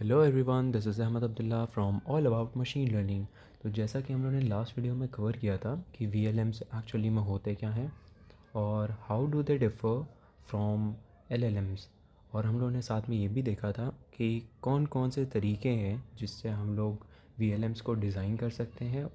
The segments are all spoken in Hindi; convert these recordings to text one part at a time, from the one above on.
Hello everyone, this is Ahmed Abdullah from all about machine learning. तो जैसा कि हम लोगों ने लास्ट वीडियो में कवर किया था कि वीएलएम्स एक्चुअली में होते क्या हैं और how do they differ from LLMs. और हम लोगों ने साथ में ये भी देखा था कि कौन कौन से तरीके हैं जिससे हम लोग वीएलएम्स को डिज़ाइन कर सकते हैं,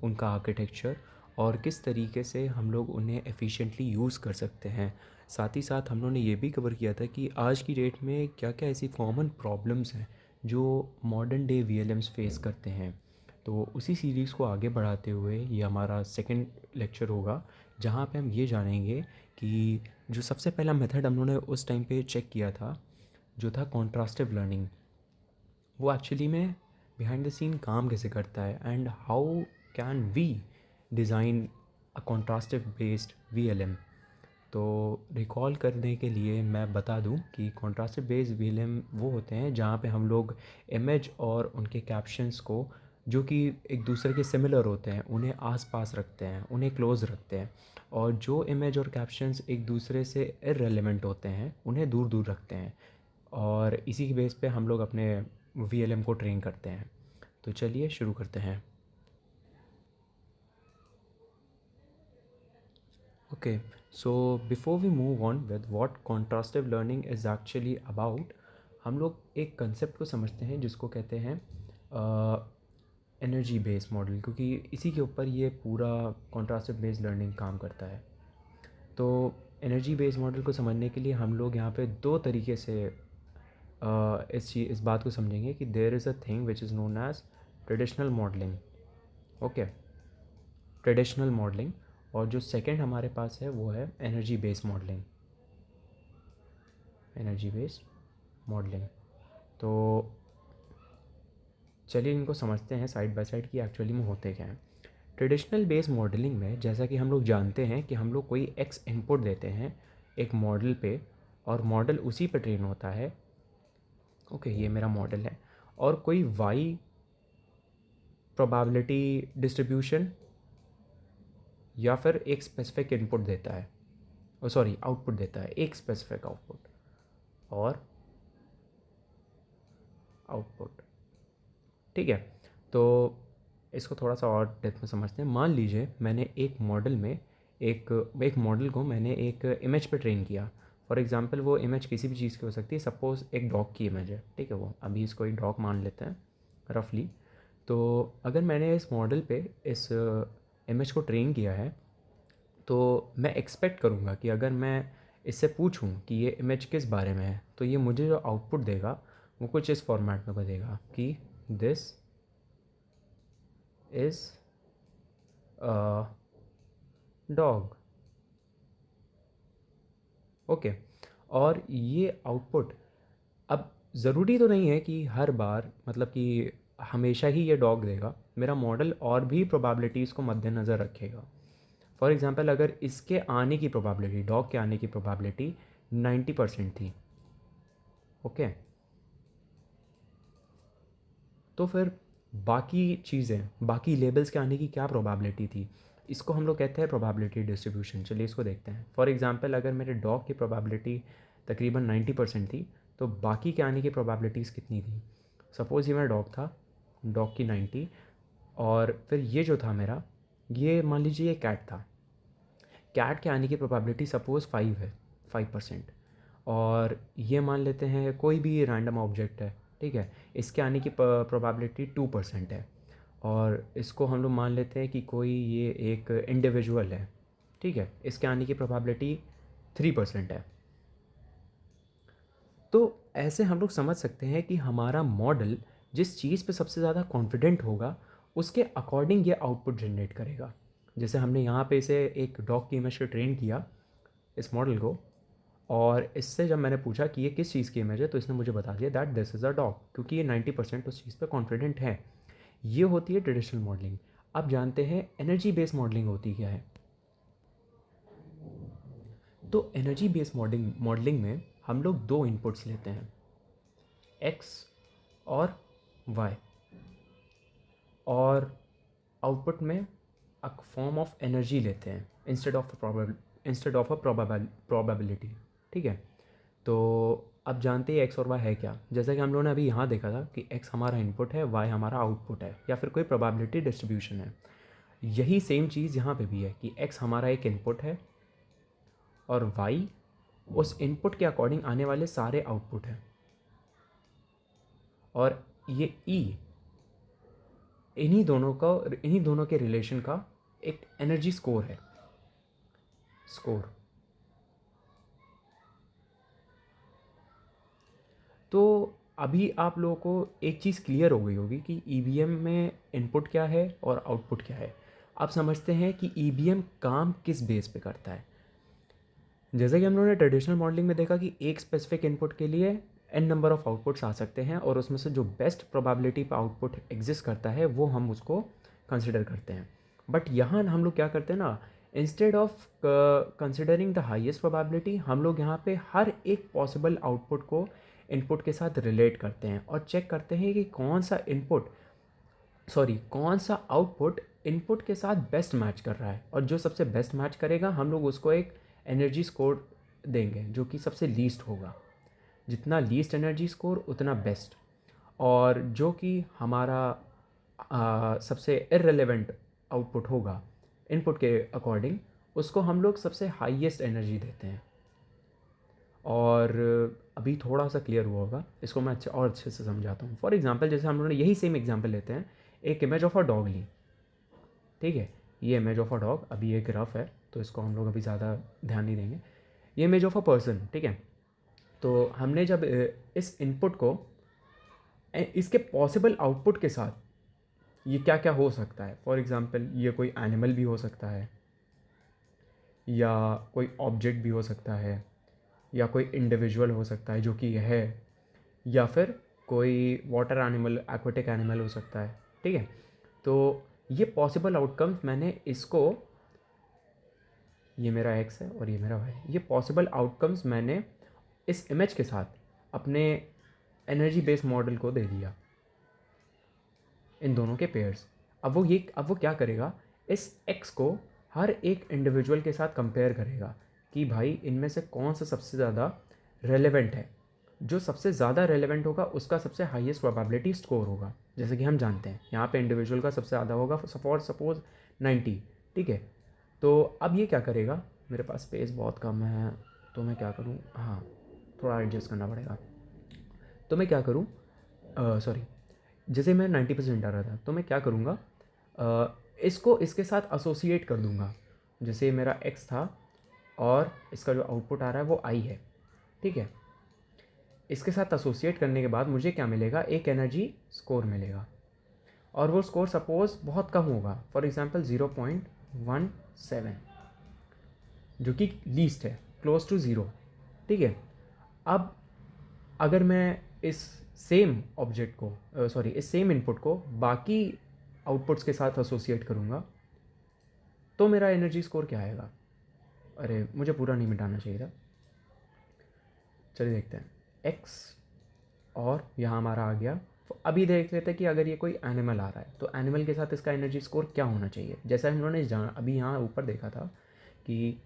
उनका आर्किटेक्चर, और किस तरीके से हम लोग उन्हें एफिशिएंटली यूज़ कर सकते हैं। साथ ही साथ हम लोगों ने ये भी कवर किया था कि आज की डेट में क्या क्या ऐसी कॉमन प्रॉब्लम्स हैं जो मॉडर्न डे वीएलएम्स फेस करते हैं। तो उसी सीरीज़ को आगे बढ़ाते हुए ये हमारा सेकंड लेक्चर होगा, जहाँ पे हम ये जानेंगे कि जो सबसे पहला मेथड हम लोगों ने उस टाइम पे चेक किया था, जो था कॉन्ट्रास्टिव लर्निंग, वो एक्चुअली में बिहाइंड द सीन काम कैसे करता है and how can we design a contrastive based VLM. तो रिकॉल करने के लिए मैं बता दूं कि कॉन्ट्रास्टिव बेस्ड वीएलएम वो होते हैं जहां पे हम लोग इमेज और उनके कैप्शंस को, जो कि एक दूसरे के सिमिलर होते हैं, उन्हें आस-पास रखते हैं, उन्हें क्लोज़ रखते हैं, और जो इमेज और कैप्शंस एक दूसरे से इररेलेवेंट होते हैं उन्हें दूर दूर रखते हैं। और इसी के बेस पे हम लोग अपने वीएलएम को ट्रेन करते हैं। तो चलिए शुरू करते हैं। Okay, so before we move on with what contrastive learning is actually about, हम लोग एक कंसेप्ट को समझते हैं जिसको कहते हैं एनर्जी बेस्ड मॉडल, क्योंकि इसी के ऊपर ये पूरा कॉन्ट्रास्टिव बेस्ड लर्निंग काम करता है। तो एनर्जी बेस्ड मॉडल को समझने के लिए हम लोग यहाँ पे दो तरीके से इस बात को समझेंगे कि there is a thing which is known as traditional modelling. ओके, ट्रेडिशनल मॉडलिंग। और जो सेकंड हमारे पास है वो है energy based modelling. Energy based modelling. तो चलिए इनको समझते हैं साइड बाय साइड कि एक्चुअली में होते क्या हैं। ट्रेडिशनल बेस्ड मॉडलिंग में जैसा कि हम लोग जानते हैं कि हम लोग कोई एक्स इनपुट देते हैं एक मॉडल पे, और मॉडल उसी पे ट्रेन होता है। ओके, ये मेरा मॉडल है, और कोई वाई प्रोबेबिलिटी डिस्ट्रीब्यूशन या फिर एक स्पेसिफिक इनपुट देता है, सॉरी आउटपुट देता है, एक स्पेसिफिक आउटपुट और आउटपुट। ठीक है, तो इसको थोड़ा सा और डेप्थ में समझते हैं। मान लीजिए मैंने एक मॉडल में एक एक मॉडल को मैंने एक इमेज पे ट्रेन किया। फॉर एग्जांपल वो इमेज किसी भी चीज़ की हो सकती है। सपोज़ एक डॉग की इमेज है, ठीक है, वो अभी इसको एक डॉग मान लेते हैं रफली। तो अगर मैंने इस मॉडल पे इस इमेज को ट्रेन किया है, तो मैं एक्सपेक्ट करूँगा कि अगर मैं इससे पूछूँ कि ये इमेज किस बारे में है, तो ये मुझे जो आउटपुट देगा वो कुछ इस फॉर्मेट में देगा कि this is a dog. Okay, और ये आउटपुट, अब ज़रूरी तो नहीं है कि हर बार, मतलब कि हमेशा ही ये डॉग देगा। मेरा मॉडल और भी प्रोबेबिलिटीज़ को मद्देनज़र रखेगा। फॉर एग्ज़ाम्पल अगर इसके आने की प्रोबेबिलिटी, डॉग के आने की प्रोबेबिलिटी 90% थी, ओके, तो फिर बाकी चीज़ें, बाकी लेबल्स के आने की क्या प्रोबेबिलिटी थी, इसको हम लोग कहते हैं प्रोबेबिलिटी डिस्ट्रीब्यूशन। चलिए इसको देखते हैं। फॉर एग्जांपल अगर मेरे डॉग की प्रोबेबिलिटी तकरीबन 90% थी, तो बाकी के आने की प्रोबेबिलिटीज़ कितनी थी। सपोज़ ये मेरा डॉग था, डॉग की 90, और फिर ये जो था मेरा, ये मान लीजिए ये कैट था। कैट के आने की प्रोबेबिलिटी सपोज़ 5 है, 5%। और ये मान लेते हैं कोई भी रैंडम ऑब्जेक्ट है, ठीक है, इसके आने की प्रोबेबिलिटी 2% है। और इसको हम लोग मान लेते हैं कि कोई ये एक इंडिविजुअल है, ठीक है, इसके आने की प्रोबेबिलिटी 3% है। तो ऐसे हम लोग समझ सकते हैं कि हमारा मॉडल जिस चीज़ पे सबसे ज़्यादा कॉन्फिडेंट होगा उसके अकॉर्डिंग ये आउटपुट जनरेट करेगा। जैसे हमने यहाँ पे इसे एक डॉग की इमेज पे ट्रेन किया, इस मॉडल को, और इससे जब मैंने पूछा कि ये किस चीज़ की इमेज है, तो इसने मुझे बता दिया that this is a dog, क्योंकि ये 90% उस चीज़ पे कॉन्फिडेंट है। ये होती है ट्रेडिशनल मॉडलिंग। अब जानते हैं एनर्जी बेस्ड मॉडलिंग होती क्या है। तो एनर्जी बेस्ड मॉडलिंग में हम लोग दो इनपुट्स लेते हैं, एक्स और वाई, और आउटपुट में अ फॉर्म ऑफ एनर्जी लेते हैं इंस्टेड ऑफ अ प्रोबेबिलिटी। ठीक है, तो अब जानते हैं एक्स और वाई है क्या। जैसा कि हम लोगों ने अभी यहाँ देखा था कि एक्स हमारा इनपुट है, वाई हमारा आउटपुट है, या फिर कोई प्रोबेबिलिटी डिस्ट्रीब्यूशन है। यही सेम चीज़ यहाँ पे भी है कि एक्स हमारा एक इनपुट है और वाई उस इनपुट के अकॉर्डिंग आने वाले सारे आउटपुट हैं। और ये ई इन्हीं दोनों के रिलेशन का एक एनर्जी स्कोर है। स्कोर तो अभी आप लोगों को एक चीज़ क्लियर हो गई होगी कि ईवीएम में इनपुट क्या है और आउटपुट क्या है। आप समझते हैं कि ईवीएम काम किस बेस पे करता है। जैसे कि हम लोगों ने ट्रेडिशनल मॉडलिंग में देखा कि एक स्पेसिफिक इनपुट के लिए एन नंबर ऑफ आउटपुट्स आ सकते हैं और उसमें से जो बेस्ट प्रोबेबिलिटी पर आउटपुट एग्जिस्ट करता है वो हम उसको कंसिडर करते हैं। बट यहाँ हम लोग क्या करते हैं ना, instead of considering the highest probability, हम लोग यहाँ पे हर एक पॉसिबल आउटपुट को इनपुट के साथ रिलेट करते हैं और चेक करते हैं कि कौन सा आउटपुट इनपुट के साथ बेस्ट मैच कर रहा है। और जो सबसे बेस्ट मैच करेगा हम लोग उसको एक एनर्जी स्कोर देंगे जो कि सबसे लीस्ट होगा। जितना लीस्ट एनर्जी स्कोर उतना बेस्ट। और जो कि हमारा सबसे इररिलेवेंट आउटपुट होगा इनपुट के अकॉर्डिंग, उसको हम लोग सबसे हाईएस्ट एनर्जी देते हैं। और अभी थोड़ा सा क्लियर हुआ होगा, इसको मैं अच्छे से समझाता हूँ। फॉर एग्जांपल जैसे हम लोगों ने यही सेम एग्जांपल लेते हैं, एक इमेज ऑफ अ डॉग ली, ठीक है। ये इमेज ऑफ अ डॉग अभी एक रफ है तो इसको हम लोग अभी ज़्यादा ध्यान नहीं देंगे। ये इमेज ऑफ अ पर्सन, ठीक है। तो हमने जब इस इनपुट को इसके पॉसिबल आउटपुट के साथ ये क्या क्या हो सकता है, फॉर एग्ज़ाम्पल ये कोई एनिमल भी हो सकता है, या कोई ऑब्जेक्ट भी हो सकता है, या कोई इंडिविजुअल हो सकता है जो कि है, या फिर कोई वाटर एनिमल, एक्वेटिक एनिमल हो सकता है, ठीक है। तो ये पॉसिबल आउटकम्स मैंने इसको, ये मेरा एक्स है और ये मेरा वाई, ये पॉसिबल आउटकम्स मैंने इस इमेज के साथ अपने एनर्जी बेस्ड मॉडल को दे दिया, इन दोनों के पेयर्स। अब वो क्या करेगा, इस एक्स को हर एक इंडिविजुअल के साथ कंपेयर करेगा कि भाई इनमें से कौन सा सबसे ज़्यादा रेलेवेंट है। जो सबसे ज़्यादा रेलेवेंट होगा उसका सबसे हाईएस्ट प्रोबेबिलिटी स्कोर होगा। जैसे कि हम जानते हैं यहाँ पे इंडिविजुअल का सबसे ज़्यादा होगा, फॉर सपोज 90, ठीक है। तो अब ये क्या करेगा, मेरे पास स्पेस बहुत कम है तो मैं क्या करूँ, हाँ थोड़ा एडजस्ट करना पड़ेगा। तो मैं क्या करूँ, सॉरी, जैसे मैं 90% आ रहा था तो मैं क्या करूँगा, इसको इसके साथ एसोसिएट कर दूँगा। जैसे मेरा एक्स था और इसका जो आउटपुट आ रहा है वो आई है, ठीक है। इसके साथ एसोसिएट करने के बाद मुझे क्या मिलेगा, एक एनर्जी स्कोर मिलेगा। और वो स्कोर सपोज़ बहुत कम होगा, फॉर एग्ज़ाम्पल 0.17, जो कि लीस्ट है, क्लोज टू ज़ीरो, ठीक है। अब अगर मैं इस सेम ऑब्जेक्ट को इस सेम इनपुट को बाकी आउटपुट्स के साथ एसोसिएट करूँगा तो मेरा एनर्जी स्कोर क्या आएगा। अरे मुझे पूरा नहीं मिटाना चाहिए था, चलिए देखते हैं। एक्स और यहाँ हमारा आ गया। अभी देख लेते हैं कि अगर ये कोई एनिमल आ रहा है तो एनिमल के साथ इसका एनर्जी स्कोर क्या होना चाहिए। जैसा हम लोगों ने अभी यहाँ ऊपर देखा था कि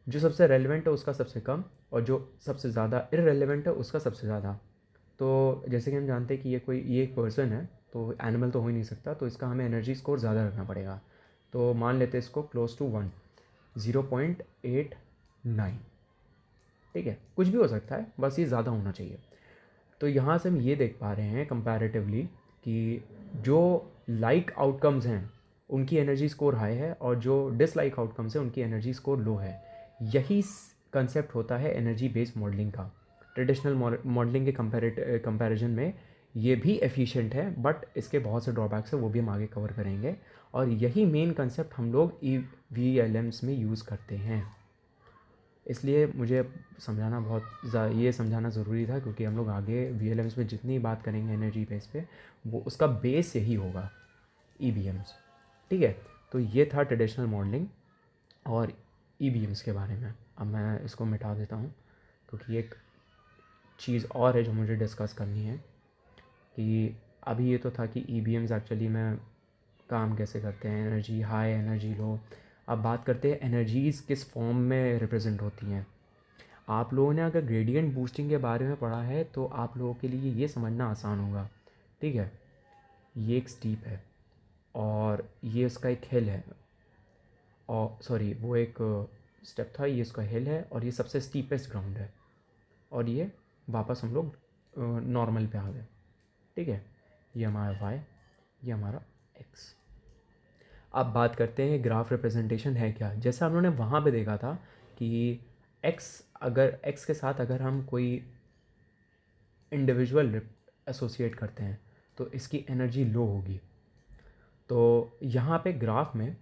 जो सबसे रेलेवेंट है उसका सबसे कम और जो सबसे ज़्यादा इररेलेवेंट है उसका सबसे ज़्यादा। तो जैसे कि हम जानते हैं कि ये एक पर्सन है तो एनिमल तो हो ही नहीं सकता, तो इसका हमें एनर्जी स्कोर ज़्यादा रखना पड़ेगा। तो मान लेते हैं इसको क्लोज टू 1, 0.89, ठीक है। कुछ भी हो सकता है, बस ये ज़्यादा होना चाहिए। तो यहाँ से हम ये देख पा रहे हैं कंपैरेटिवली कि जो लाइक आउटकम्स हैं उनकी एनर्जी स्कोर हाई है और जो डिसलाइक आउटकम्स हैं उनकी एनर्जी स्कोर लो है। यही कंसेप्ट होता है एनर्जी बेस्ड मॉडलिंग का। ट्रेडिशनल मॉडलिंग के कंपैरिजन में ये भी एफिशिएंट है, बट इसके बहुत से ड्रॉबैक्स हैं, वो भी हम आगे कवर करेंगे। और यही मेन कंसेप्ट हम लोग VLMs में यूज़ करते हैं। इसलिए मुझे ये समझाना ज़रूरी था, क्योंकि हम लोग आगे VLMs में जितनी बात करेंगे एनर्जी बेस पे, वो उसका बेस यही होगा, EBMs, ठीक है। तो ये था ट्रेडिशनल मॉडलिंग और EBMs के बारे में। अब मैं इसको मिटा देता हूँ क्योंकि एक चीज़ और है जो मुझे डिस्कस करनी है कि अभी ये तो था कि EBMs एक्चुअली में काम कैसे करते हैं, एनर्जी हाई, एनर्जी लो। अब बात करते हैं एनर्जीज़ किस फॉर्म में रिप्रेजेंट होती हैं। आप लोगों ने अगर ग्रेडियंट बूस्टिंग के बारे में पढ़ा है तो आप लोगों के लिए ये समझना आसान होगा, ठीक है। ये एक स्टीप है और ये उसका एक हिल है, और सॉरी वो एक स्टेप था, ये उसका हिल है और ये सबसे स्टीपेस्ट ग्राउंड है, और ये वापस हम लोग नॉर्मल पे आ गए, ठीक है। ये हमारा वाई, ये हमारा एक्स। अब बात करते हैं ग्राफ रिप्रेजेंटेशन है क्या। जैसा हम लोगों ने वहाँ पे देखा था कि एक्स के साथ अगर हम कोई इंडिविजुअल एसोसिएट करते हैं तो इसकी एनर्जी लो होगी। तो यहाँ पे ग्राफ में,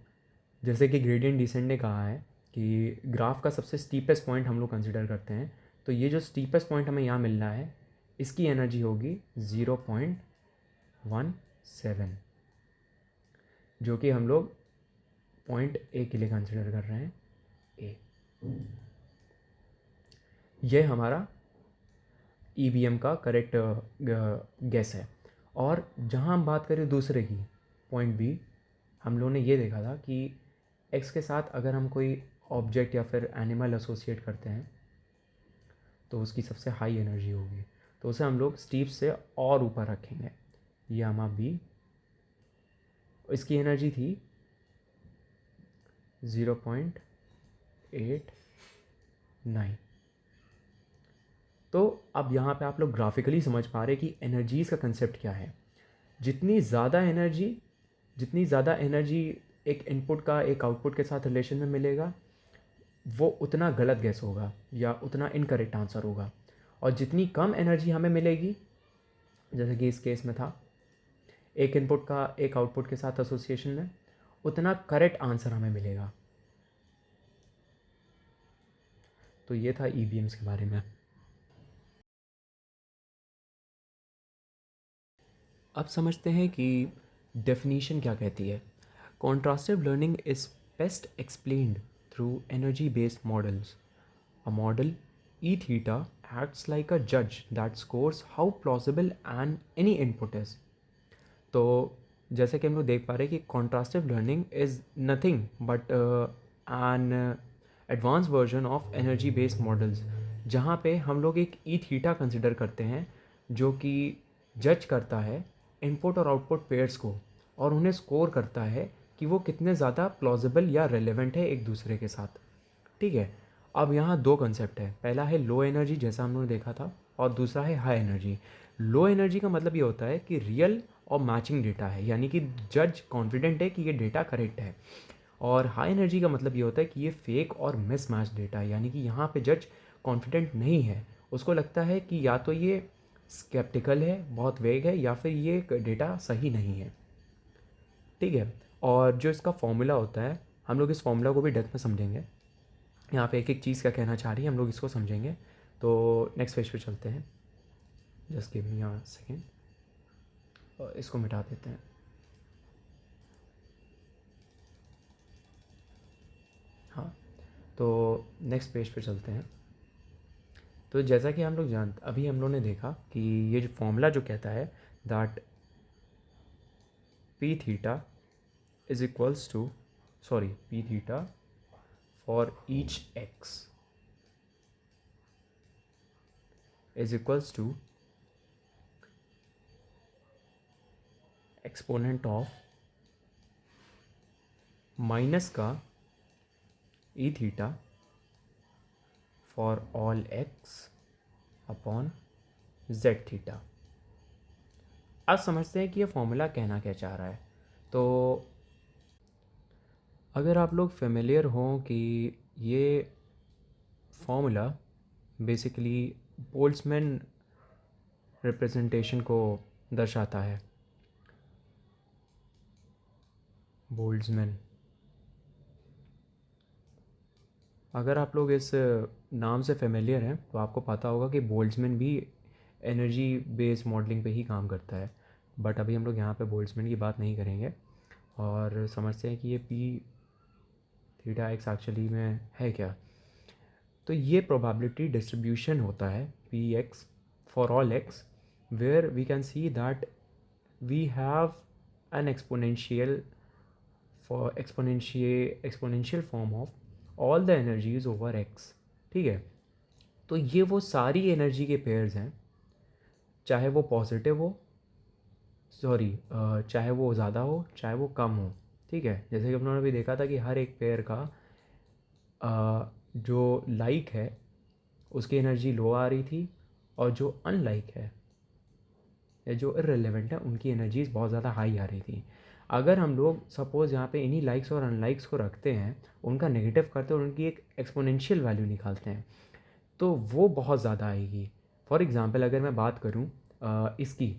जैसे कि ग्रेडियंट डिसेंट ने कहा है कि ग्राफ का सबसे स्टीपेस्ट पॉइंट हम लोग कंसिडर करते हैं, तो ये जो स्टीपेस्ट पॉइंट हमें यहाँ मिल रहा है इसकी एनर्जी होगी 0.17, जो कि हम लोग पॉइंट ए के लिए कंसिडर कर रहे हैं, ए। ये हमारा ईवीएम का करेक्ट गैस है। और जहाँ हम बात करें दूसरे की, पॉइंट बी, हम लोगों ने ये देखा था कि एक्स के साथ अगर हम कोई ऑब्जेक्ट या फिर एनिमल एसोसिएट करते हैं तो उसकी सबसे हाई एनर्जी होगी, तो उसे हम लोग स्टीप से और ऊपर रखेंगे। ये हमारा बी, इसकी एनर्जी थी 0.89। तो अब यहाँ पे आप लोग ग्राफिकली समझ पा रहे कि एनर्जीज़ का कंसेप्ट क्या है। जितनी ज़्यादा एनर्जी एक इनपुट का एक आउटपुट के साथ रिलेशन में मिलेगा, वो उतना गलत गैस होगा या उतना इनकरेक्ट आंसर होगा। और जितनी कम एनर्जी हमें मिलेगी, जैसे कि इस केस में था एक इनपुट का एक आउटपुट के साथ एसोसिएशन में, उतना करेक्ट आंसर हमें मिलेगा। तो ये था ईवीएम्स के बारे में। अब समझते हैं कि डेफिनीशन क्या कहती है। Contrastive learning is best explained through energy based models. A model, E theta, acts like a judge that scores how plausible any input is. तो जैसे कि हम लोग देख पा रहे हैं कि contrastive learning is nothing but an advance version of energy based models, जहाँ पे हम लोग एक ई थीटा कंसिडर करते हैं जो कि जज करता है इनपुट और आउटपुट पेयर्स को और उन्हें स्कोर करता है कि वो कितने ज़्यादा प्लॉजिबल या रेलेवेंट है एक दूसरे के साथ, ठीक है। अब यहाँ दो कंसेप्ट है, पहला है लो एनर्जी जैसा हम लोगने देखा था, और दूसरा है हाई एनर्जी। लो एनर्जी का मतलब ये होता है कि रियल और मैचिंग डेटा है, यानी कि जज कॉन्फिडेंट है कि ये डेटा करेक्ट है। और हाई एनर्जी का मतलब ये होता है कि ये फेक और मिसमैच डेटा है, यानी कि यहाँ पे जज कॉन्फिडेंट नहीं है, उसको लगता है कि या तो ये स्केप्टिकल है, बहुत वेग है, या फिर ये डेटा सही नहीं है, ठीक है। और जो इसका फॉर्मूला होता है, हम लोग इस फॉर्मूला को भी डेप्थ में समझेंगे। यहाँ पे एक एक चीज़ क्या कहना चाह रही है हम लोग इसको समझेंगे। तो नेक्स्ट पेज पे चलते हैं। Just give me a second, इसको मिटा देते हैं। हाँ, तो नेक्स्ट पेज पे चलते हैं। तो जैसा कि हम लोग अभी हम लोग ने देखा कि ये जो फॉर्मूला जो कहता है that P theta is equals to, sorry, P theta for each X is equals to exponent of minus का E theta for all X upon Z theta. अब समझते हैं कि ये फॉर्मूला कहना क्या चाह रहा है। तो अगर आप लोग फेमिलियर हों कि ये फॉर्मूला बेसिकली बोल्ट्जमैन रिप्रेजेंटेशन को दर्शाता है। बोल्ट्जमैन, अगर आप लोग इस नाम से फेमिलियर हैं तो आपको पता होगा कि बोल्ट्जमैन भी एनर्जी बेस्ड मॉडलिंग पे ही काम करता है, बट अभी हम लोग यहाँ पे बोल्ट्जमैन की बात नहीं करेंगे और समझते हैं कि ये पी थीटा एक्स एक्चुअली में है क्या। तो ये प्रोबेबिलिटी डिस्ट्रीब्यूशन होता है p x for all x, where we can see that we have an exponential exponential form of all the energies over x, ठीक है। तो ये वो सारी एनर्जी के पेयर्स हैं, चाहे वो पॉजिटिव हो, सॉरी चाहे वो ज़्यादा हो चाहे वो कम हो, ठीक है। जैसे कि हम लोगों ने भी देखा था कि हर एक पेयर का जो लाइक है उसकी एनर्जी लो आ रही थी, और जो अनलाइक है या जो इररिलेवेंट है उनकी एनर्जीज बहुत ज़्यादा हाई आ रही थी। अगर हम लोग सपोज़ यहाँ पे इन्हीं लाइक्स और अनलाइक्स को रखते हैं, उनका नेगेटिव करते हैं और उनकी एक एक्सपोनेंशियल वैल्यू निकालते हैं, तो वो बहुत ज़्यादा आएगी। फॉर एग्ज़ाम्पल अगर मैं बात करूँ इसकी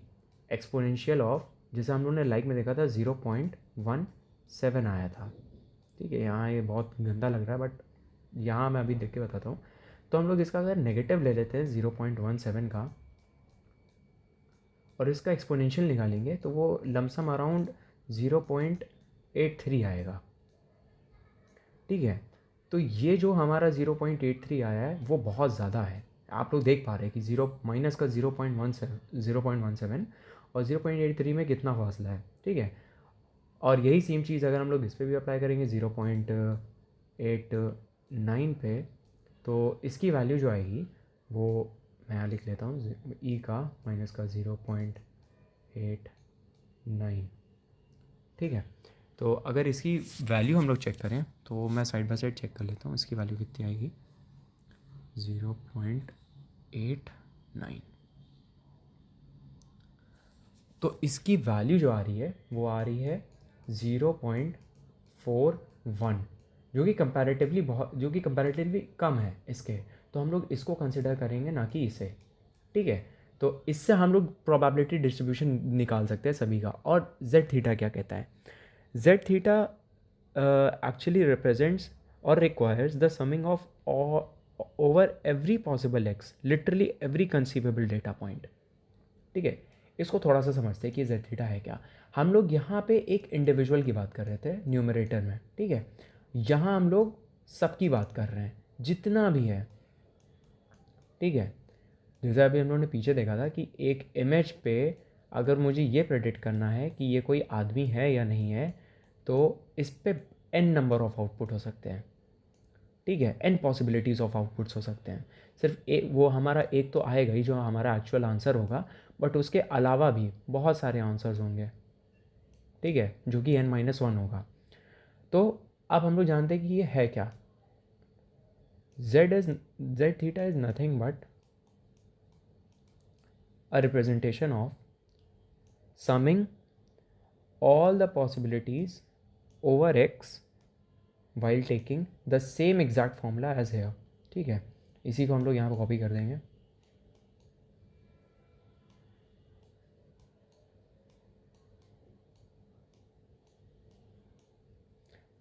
एक्सपोनेंशियल ऑफ, जैसे हम लोगों ने लाइक में देखा था 0.17 आया था, ठीक है। यहाँ ये बहुत गंदा लग रहा है बट यहाँ मैं अभी देख के बताता हूँ। तो हम लोग इसका अगर नेगेटिव ले लेते हैं 0.17 का और इसका एक्सपोनेंशियल निकालेंगे तो वो लमसम अराउंड 0.83 आएगा, ठीक है। तो ये जो हमारा 0.83 आया है वो बहुत ज़्यादा है। आप लोग देख पा रहे हैं कि जीरो माइनस का 0.17 और 0.83 में कितना फासला है, ठीक है। और यही सेम चीज़ अगर हम लोग इस पर भी अप्लाई करेंगे 0.89 पे, तो इसकी वैल्यू जो आएगी वो मैं यहाँ लिख लेता हूँ, ई का माइनस का 0.89, ठीक है। तो अगर इसकी वैल्यू हम लोग चेक करें तो मैं साइड बाय साइड चेक कर लेता हूँ इसकी वैल्यू कितनी आएगी। 0.89, तो इसकी वैल्यू जो आ रही है वो आ रही है 0.41, जो कि कंपैरेटिवली कम है इसके। तो हम लोग इसको कंसिडर करेंगे ना कि इसे, ठीक है। तो इससे हम लोग प्रोबेबिलिटी डिस्ट्रीब्यूशन निकाल सकते हैं सभी का। और जेड थीटा क्या कहता है? Z theta actually represents or requires the summing of over every possible x, literally every conceivable data point, ठीक है। इसको थोड़ा सा समझते हैं कि जेड थीटा है क्या। हम लोग यहाँ पे एक इंडिविजुअल की बात कर रहे थे न्यूमरेटर में, ठीक है। यहाँ हम लोग सबकी बात कर रहे हैं जितना भी है, ठीक है। जैसे अभी हम लोगों ने पीछे देखा था कि एक इमेज पे अगर मुझे ये प्रेडिक्ट करना है कि ये कोई आदमी है या नहीं है, तो इस पे n नंबर ऑफ आउटपुट हो सकते हैं, ठीक है। n पॉसिबिलिटीज़ ऑफ आउटपुट्स हो सकते हैं। सिर्फ एक वो हमारा एक तो आएगा ही जो हमारा एक्चुअल आंसर होगा, बट उसके अलावा भी बहुत सारे आंसर्स होंगे, ठीक है, जो कि n-1 होगा। तो अब हम लोग जानते हैं कि ये है क्या। Z theta is nothing but a representation of summing all the possibilities over x while taking the same exact formula as here, ठीक है। इसी को हम लोग यहाँ पर कॉपी कर देंगे।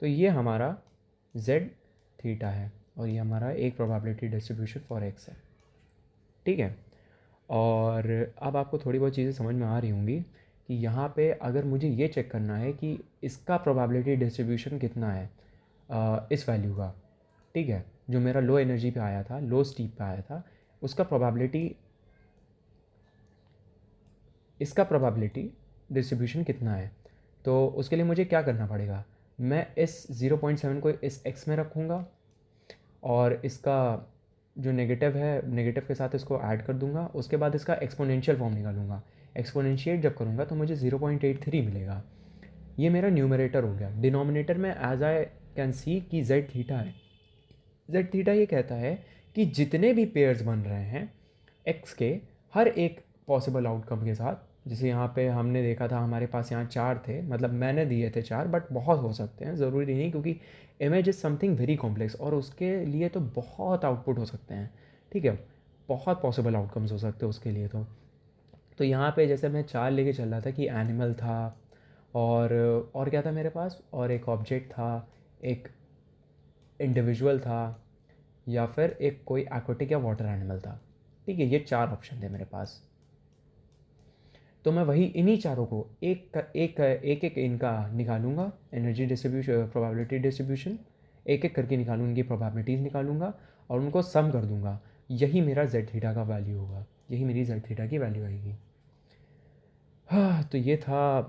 तो ये हमारा z थीटा है और ये हमारा एक प्रोबेबिलिटी डिस्ट्रीब्यूशन फॉर x है, ठीक है। और अब आपको थोड़ी बहुत चीज़ें समझ में आ रही होंगी कि यहाँ पे अगर मुझे ये चेक करना है कि इसका प्रोबेबिलिटी डिस्ट्रीब्यूशन कितना है इस वैल्यू का, ठीक है, जो मेरा लो एनर्जी पे आया था, लो स्टीप पे आया था, इसका प्रोबेबिलिटी डिस्ट्रीब्यूशन कितना है। तो उसके लिए मुझे क्या करना पड़ेगा? मैं इस 0.7 को इस x में रखूँगा और इसका जो नेगेटिव है, नेगेटिव के साथ इसको ऐड कर दूंगा। उसके बाद इसका एक्सपोनेंशियल फॉर्म निकालूंगा। एक्सपोनेंशिएट जब करूँगा तो मुझे 0.83 मिलेगा। ये मेरा न्यूमरेटर हो गया। डिनोमिनेटर में एज आई कैन सी कि जेड थीटा है। जेड थीटा ये कहता है कि जितने भी पेयर्स बन रहे हैं एक्स के हर एक पॉसिबल आउटकम के साथ, जैसे यहाँ पे हमने देखा था हमारे पास यहाँ 4 थे, मतलब मैंने दिए थे 4, बट बहुत हो सकते हैं, ज़रूरी नहीं, क्योंकि image is something very complex और उसके लिए तो बहुत आउटपुट हो सकते हैं, ठीक है। बहुत पॉसिबल आउटकम्स हो सकते हैं उसके लिए। तो यहाँ पे जैसे मैं 4 लेके चल रहा था कि एनिमल था और क्या था मेरे पास, और एक ऑब्जेक्ट था, एक इंडिविजुअल था, या फिर एक कोई एक्वाटिक या वाटर एनिमल था, ठीक है। ये 4 ऑप्शन थे मेरे पास। तो मैं वही इन्हीं चारों को एक इनका निकालूंगा, एनर्जी डिस्ट्रीब्यूशन, प्रोबेबिलिटी डिस्ट्रीब्यूशन, एक एक करके निकालूंगा, इनकी प्रोबेबिलिटीज़ निकालूंगा और उनको सम कर दूंगा। यही मेरा जेड थीटा का वैल्यू होगा, यही मेरी जेड थीटा की वैल्यू आएगी। हाँ, तो ये था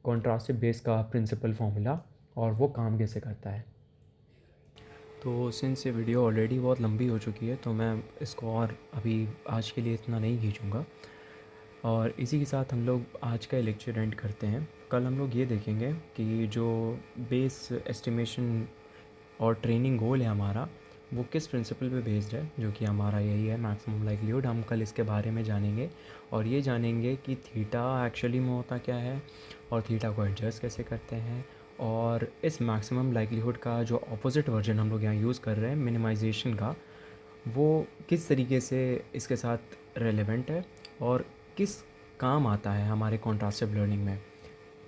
कॉन्ट्रास्टिव बेस का प्रिंसिपल फॉर्मूला और वो काम कैसे करता है। तो सिंस ये वीडियो ऑलरेडी बहुत लंबी हो चुकी है तो मैं इसको और अभी आज के लिए इतना नहीं खींचूँगा, और इसी के साथ हम लोग आज का लेक्चर एंड करते हैं। कल हम लोग ये देखेंगे कि जो बेस एस्टिमेशन और ट्रेनिंग गोल है हमारा, वो किस प्रिंसिपल पे बेस्ड है, जो कि हमारा यही है मैक्सिमम लाइक्लीहुड। हम कल इसके बारे में जानेंगे और ये जानेंगे कि थीटा एक्चुअली में होता क्या है और थीटा को एडजस्ट कैसे करते हैं, और इस मैक्सिमम लाइक्लीहुड का जो ऑपोजिट वर्जन हम लोग यहाँ यूज़ कर रहे हैं मिनिमाइजेशन का, वो किस तरीके से इसके साथ रेलेवेंट है और किस काम आता है हमारे कॉन्ट्रास्टिव लर्निंग में,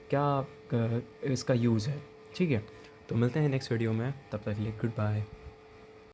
क्या इसका यूज़ है। ठीक है, तो मिलते हैं नेक्स्ट वीडियो में, तब तक के लिए गुड बाय।